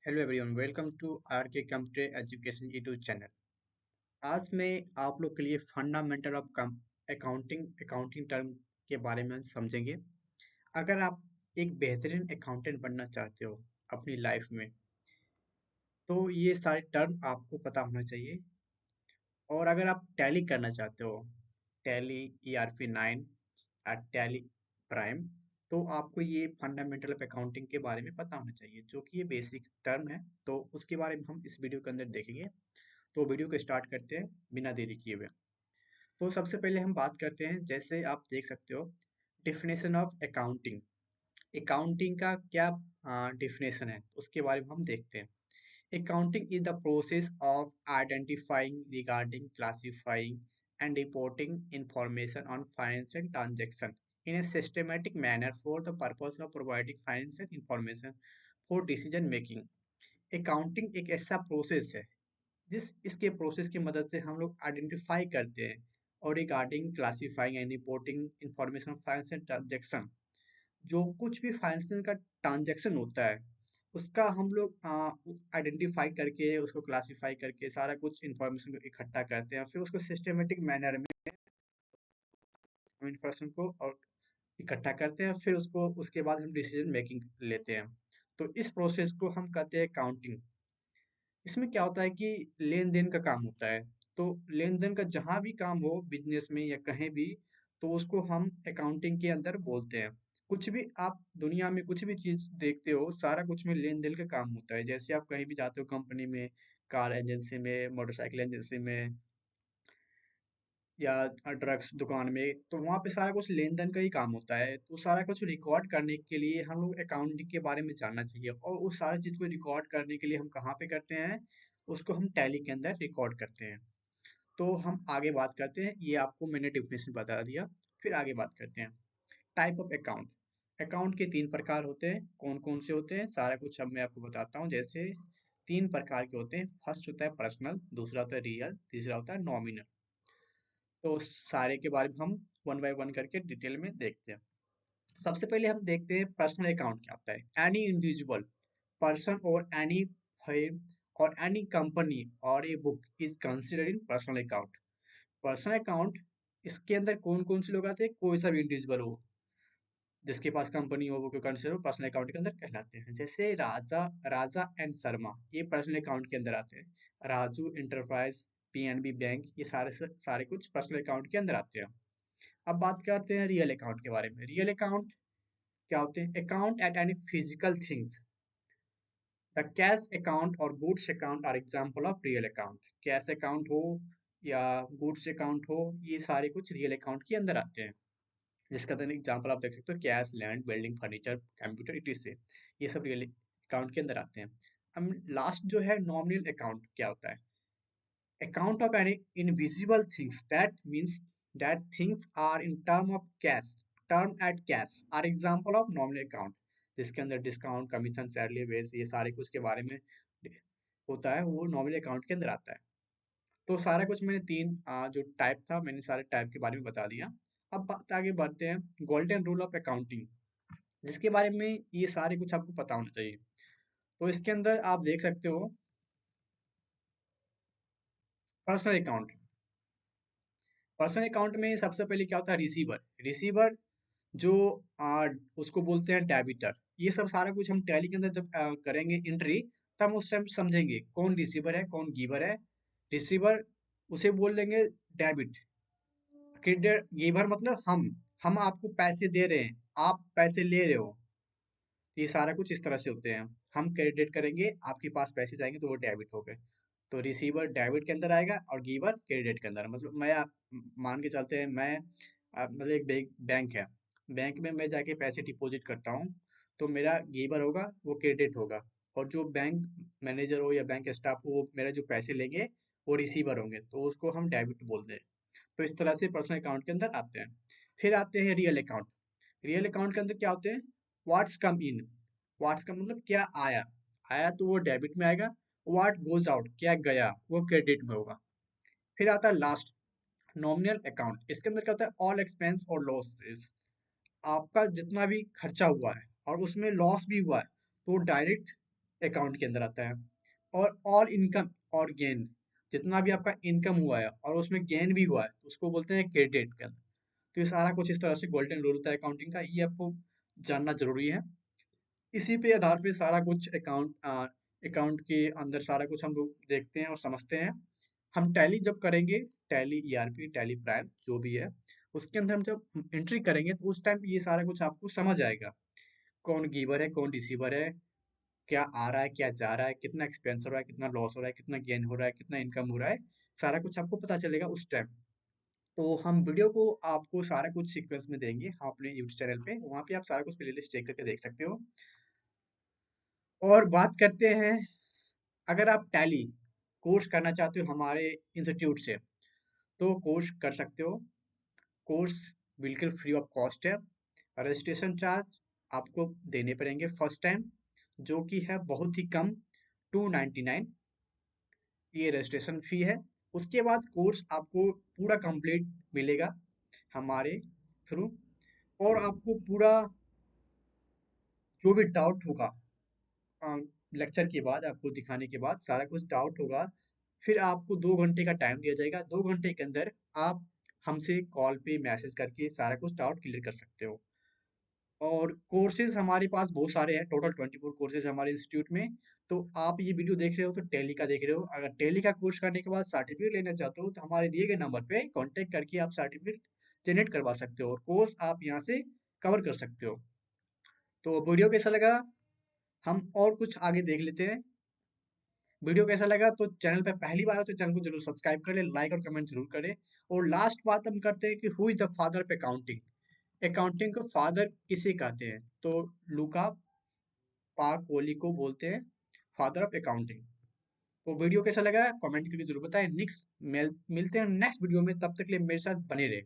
Hello everyone, welcome to R K computer education YouTube channel. आज मैं आप लोग के लिए फंडामेंटल ऑफ अकाउंटिंग टर्म के बारे में समझेंगे। अगर आप एक बेहतरीन अकाउंटेंट बनना चाहते हो अपनी लाइफ में, तो ये सारे टर्म आपको पता होना चाहिए। और अगर आप टैली करना चाहते हो, टैली ERP 9 या टैली प्राइम, तो आपको ये फंडामेंटल ऑफ अकाउंटिंग के बारे में पता होना चाहिए, जो कि ये बेसिक टर्म है। तो उसके बारे में हम इस वीडियो के अंदर देखेंगे। तो वीडियो को स्टार्ट करते हैं बिना देरी किए हुए। तो सबसे पहले हम बात करते हैं, जैसे आप देख सकते हो, डिफिनेशन ऑफ अकाउंटिंग। अकाउंटिंग का क्या डिफिनेशन है, उसके बारे में हम देखते हैं। Accounting is the process of identifying, regarding, classifying, and reporting information on financial transaction in a systematic manner for the purpose of providing financial information for decision making. Accounting एक ऐसा प्रोसेस है जिस इसके प्रोसेस की मदद से हम लोग आइडेंटिफाई करते हैं और regarding, classifying and reporting information financial transaction, जो कुछ भी फाइनेंशियल का ट्रांजेक्शन होता है उसका हम लोग आइडेंटिफाई करके, उसको क्लासीफाई करके, सारा कुछ इंफॉर्मेशन को इकट्ठा करते हैं, फिर उसको सिस्टमेटिक मैनर में हम इंफॉर्मेशन को और इकट्ठा करते हैं, फिर उसको उसके बाद हम डिसीजन मेकिंग लेते हैं। तो इस प्रोसेस को हम कहते हैं काउंटिंग। इसमें क्या होता है कि लेन देन का काम होता है। तो लेन देन का जहाँ भी काम हो, बिजनेस में या कहीं भी, तो उसको हम अकाउंटिंग के अंदर बोलते हैं। कुछ भी आप दुनिया में कुछ भी चीज देखते हो, सारा कुछ में लेन देन का काम होता है। जैसे आप कहीं भी जाते हो, कंपनी में, कार एजेंसी में, मोटरसाइकिल एजेंसी में, या ड्रग्स दुकान में, तो वहाँ पे सारा कुछ लेन देन का ही काम होता है। तो सारा कुछ रिकॉर्ड करने के लिए हम लोग अकाउंटिंग के बारे में जानना चाहिए, और उस सारी चीज को रिकॉर्ड करने के लिए हम कहाँ पे करते हैं, उसको हम टैली के अंदर रिकॉर्ड करते हैं। तो हम आगे बात करते हैं, ये आपको मैंने डेफिनेशन बता दिया। फिर आगे बात करते हैं टाइप ऑफ अकाउंट। अकाउंट के 3 प्रकार होते हैं। कौन कौन से होते हैं, सारा कुछ अब मैं आपको बताता हूँ। जैसे 3 प्रकार के होते हैं। फर्स्ट होता है पर्सनल, दूसरा होता है रियल, तीसरा होता है नॉमिनल। तो सारे के बारे में हम वन बाय वन करके डिटेल में देखते हैं। सबसे पहले हम देखते हैं पर्सनल अकाउंट क्या होता है। एनी इंडिविजुअल पर्सन और एनी फर्म और एनी कंपनी और a book is considered in personal account. Personal account, इसके अंदर कौन कौन से लोग आते हैं, कोई सा भी इंडिविजुअल हो जिसके पास कंपनी हो, वो कंसिडर पर्सनल अकाउंट के अंदर कहलाते हैं। जैसे राजा राजा एंड शर्मा, ये पर्सनल अकाउंट के अंदर आते हैं। राजू इंटरप्राइज, PNB बैंक, ये सारे कुछ पर्सनल अकाउंट के अंदर आते हैं। अब बात करते हैं रियल अकाउंट के बारे में। रियल अकाउंट क्या होते हैं? Account at any physical things. The cash account और goods account are example of real account. Cash account हो या गुड्स अकाउंट हो, ये सारे कुछ रियल अकाउंट के अंदर आते हैं। जिसका एग्जांपल आप देख सकते हो, cash, land, building, furniture, computer, etc., ये सब रियल अकाउंट के अंदर आते हैं। अब लास्ट जो है नॉमिनल अकाउंट क्या होता है? Account of any invisible things, that means that things are in term at cash are example of nominal account, जिसके अंदर डिस्काउंट, कमीशन, सैलरी, वेज, ये सारे कुछ के बारे में होता है, वो नॉमिनल अकाउंट के अंदर आता है। तो सारा कुछ मैंने जो टाइप था, मैंने सारे टाइप के बारे में बता दिया। अब बात आगे बढ़ते हैं गोल्डन रूल ऑफ अकाउंटिंग, जिसके बारे में ये सारे कुछ आपको पता होना चाहिए। तो इसके अंदर आप देख सकते हो पर्सनल अकाउंट। पर्सनल अकाउंट में सबसे पहले क्या होता है? रिसीवर। रिसीवर जो आ, उसको बोलते हैं डेबिटर। ये सब सारा कुछ हम टैली के अंदर जब करेंगे एंट्री, तब हम उस टाइम समझेंगे कौन रिसीवर है, कौन गिवर है। रिसीवर, उसे बोल देंगे डेबिट। क्रेडिट, गिवर मतलब हम आपको पैसे दे रहे हैं, आप पैसे ले रहे हो। ये सारा कुछ इस तरह से होते हैं। हम क्रेडिट करेंगे, आपके पास पैसे जाएंगे, तो वो डेबिट हो गए। तो रिसीवर डेबिट के अंदर आएगा और गिवर क्रेडिट के अंदर। मतलब मान के चलते हैं, मैं मतलब एक बैंक है, बैंक में मैं जाके पैसे डिपॉजिट करता हूँ, तो मेरा गिवर होगा, वो क्रेडिट होगा। और जो बैंक मैनेजर हो या बैंक स्टाफ हो, वो मेरा जो पैसे लेंगे, वो रिसीवर होंगे, तो उसको हम डेबिट बोलते हैं। तो इस तरह से पर्सनल अकाउंट के अंदर आते हैं। फिर आते हैं रियल अकाउंट। रियल अकाउंट के अंदर क्या होते हैं? व्हाट्स कम इन। व्हाट्स का मतलब क्या आया, आया तो वो डेबिट में आएगा। व्हाट गोज आउट, क्या गया, वो क्रेडिट में होगा। फिर आता है लास्ट नॉमिनल अकाउंट। इसके अंदर क्या होता है? ऑल एक्सपेंस और लॉसेस। आपका जितना भी खर्चा हुआ है और उसमें लॉस भी हुआ है, तो डायरेक्ट अकाउंट के अंदर आता है। और ऑल इनकम और गेन, जितना भी आपका इनकम हुआ है और उसमें गेन भी हुआ है तो उसको बोलते हैं क्रेडिट का। तो ये सारा कुछ इस तरह से गोल्डन रूल होता है अकाउंटिंग का, ये आपको जानना जरूरी है। इसी पे आधार पे सारा कुछ अकाउंट के अंदर सारा कुछ हम लोग देखते हैं और समझते हैं। हम टैली जब करेंगे, टैली ईआरपी, टैली प्राइम जो भी है, उसके अंदर हम जब एंट्री करेंगे तो उस टाइम ये सारा कुछ आपको समझ आएगा। कौन गिवर है, कौन रिसीवर है, क्या आ रहा है, क्या जा रहा है, कितना एक्सपेंस हो रहा है, कितना लॉस हो रहा है, कितना गेन हो रहा है, कितना इनकम हो रहा है, सारा कुछ आपको पता चलेगा उस टाइम। तो हम वीडियो को आपको सारा कुछ सीक्वेंस में देंगे, हम अपने यूट्यूब चैनल पे, वहाँ पे आप सारा कुछ प्लेलिस्ट चेक करके देख सकते हो। और बात करते हैं, अगर आप टैली कोर्स करना चाहते हो हमारे इंस्टीट्यूट से तो कोर्स कर सकते हो। कोर्स बिल्कुल फ्री ऑफ कॉस्ट है। रजिस्ट्रेशन चार्ज आपको देने पड़ेंगे फर्स्ट टाइम, जो कि है बहुत ही कम, 299, ये रजिस्ट्रेशन फी है। उसके बाद कोर्स आपको पूरा कंप्लीट मिलेगा हमारे थ्रू। और आपको पूरा जो भी डाउट होगा लेक्चर के बाद, आपको दिखाने के बाद सारा कुछ डाउट होगा, फिर आपको 2 घंटे का टाइम दिया जाएगा। 2 घंटे के अंदर आप हमसे कॉल पे मैसेज करके सारा कुछ डाउट क्लियर कर सकते हो। और कोर्सेज हमारे पास बहुत सारे हैं, टोटल 24 कोर्सेज हमारे इंस्टीट्यूट में। तो आप ये वीडियो देख रहे हो तो टैली का देख रहे हो, अगर टैली का कोर्स करने के बाद सर्टिफिकेट लेना चाहते हो तो हमारे दिए गए नंबर पे कांटेक्ट करके आप सर्टिफिकेट जनरेट करवा सकते हो और कोर्स आप यहाँ से कवर कर सकते हो। तो वीडियो कैसा लगा, हम और कुछ आगे देख लेते हैं। वीडियो कैसा लगा तो चैनल पे पहली बार है तो चैनल को जरूर सब्सक्राइब कर ले, लाइक और कमेंट जरूर करें। और लास्ट बात हम करते हैं कि who is the father of accounting. Accounting को फादर किसे कहते हैं, तो लुका पाकोली को बोलते हैं फादर ऑफ अकाउंटिंग। तो वीडियो कैसा लगा कमेंट करके जरूर बताएं। नेक्स्ट मिलते हैं नेक्स्ट वीडियो में, तब तक के लिए मेरे साथ बने रहे।